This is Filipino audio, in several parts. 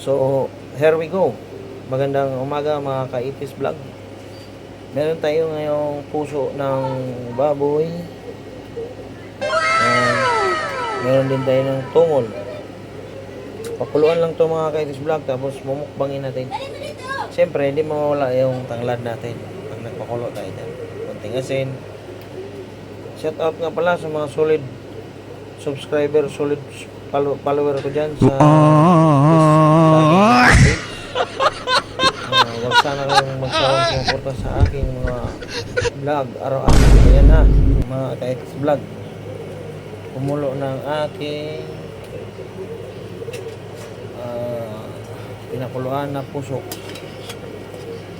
So, here we go. Magandang umaga mga ka-Itis Vlog. Meron tayo ngayong puso ng baboy. Meron din tayo ng tungol. Pakuluan lang to mga ka-Itis Vlog, tapos mumukbangin natin. Siyempre, hindi mawala yung tanglad natin pag nagpakulo tayo dyan. Konting asin. Shout out nga pala sa mga solid subscriber, solid follower ko dyan sa wag sana kayong magsawang sumuporta sa aking mga vlog araw-araw. Ayan na mga ka-Itis Vlog, kumulo ng aking pinakuluan na puso.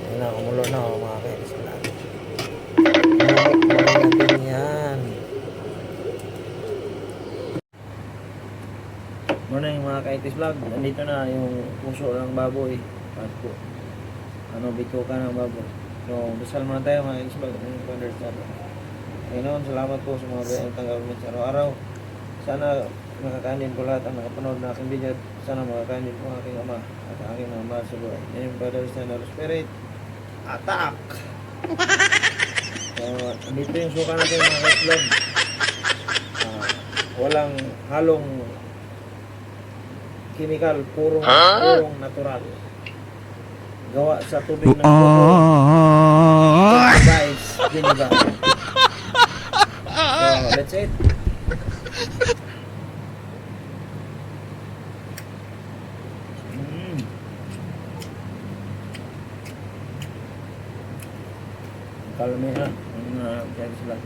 Ayan na, kumulo na mga ka-Itis Vlog. Natin yan. Morning mga ka-Itis Vlog. Nandito na yung puso ng baboy. Biko ka ng baboy. So, dasal muna tayo mga ka-Itis Vlog. Ngayon, salamat po sa mga bayang tanggapin sa araw-araw. Sana makakanin po lahat ang nakapanood na aking video. Sana makakanin po aking ama at aking mga mahal sa buhay. Ngayon, Brother Standard Spirit, attack! So, dito yung suka natin mga ka-Itis Vlog. Walang halong chemical, purong natural. Gawa sa tubig ng coco. Guys, vinegar. So, let's eat. Kalme na. Ang sila.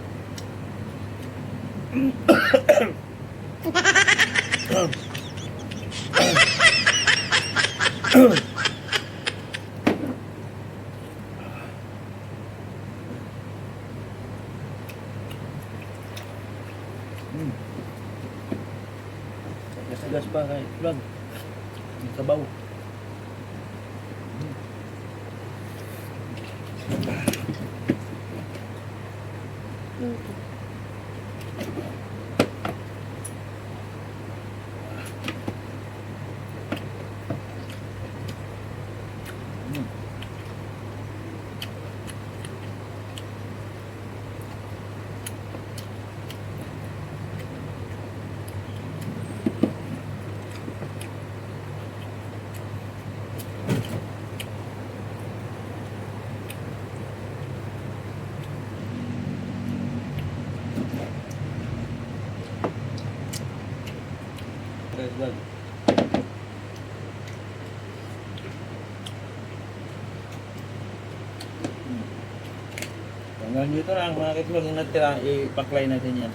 Sagas pa kay vlog. Sabaw. Vlog. Hanggang dito lang mga ka-Itis Vlog, yung natira, ipaklay natin yan.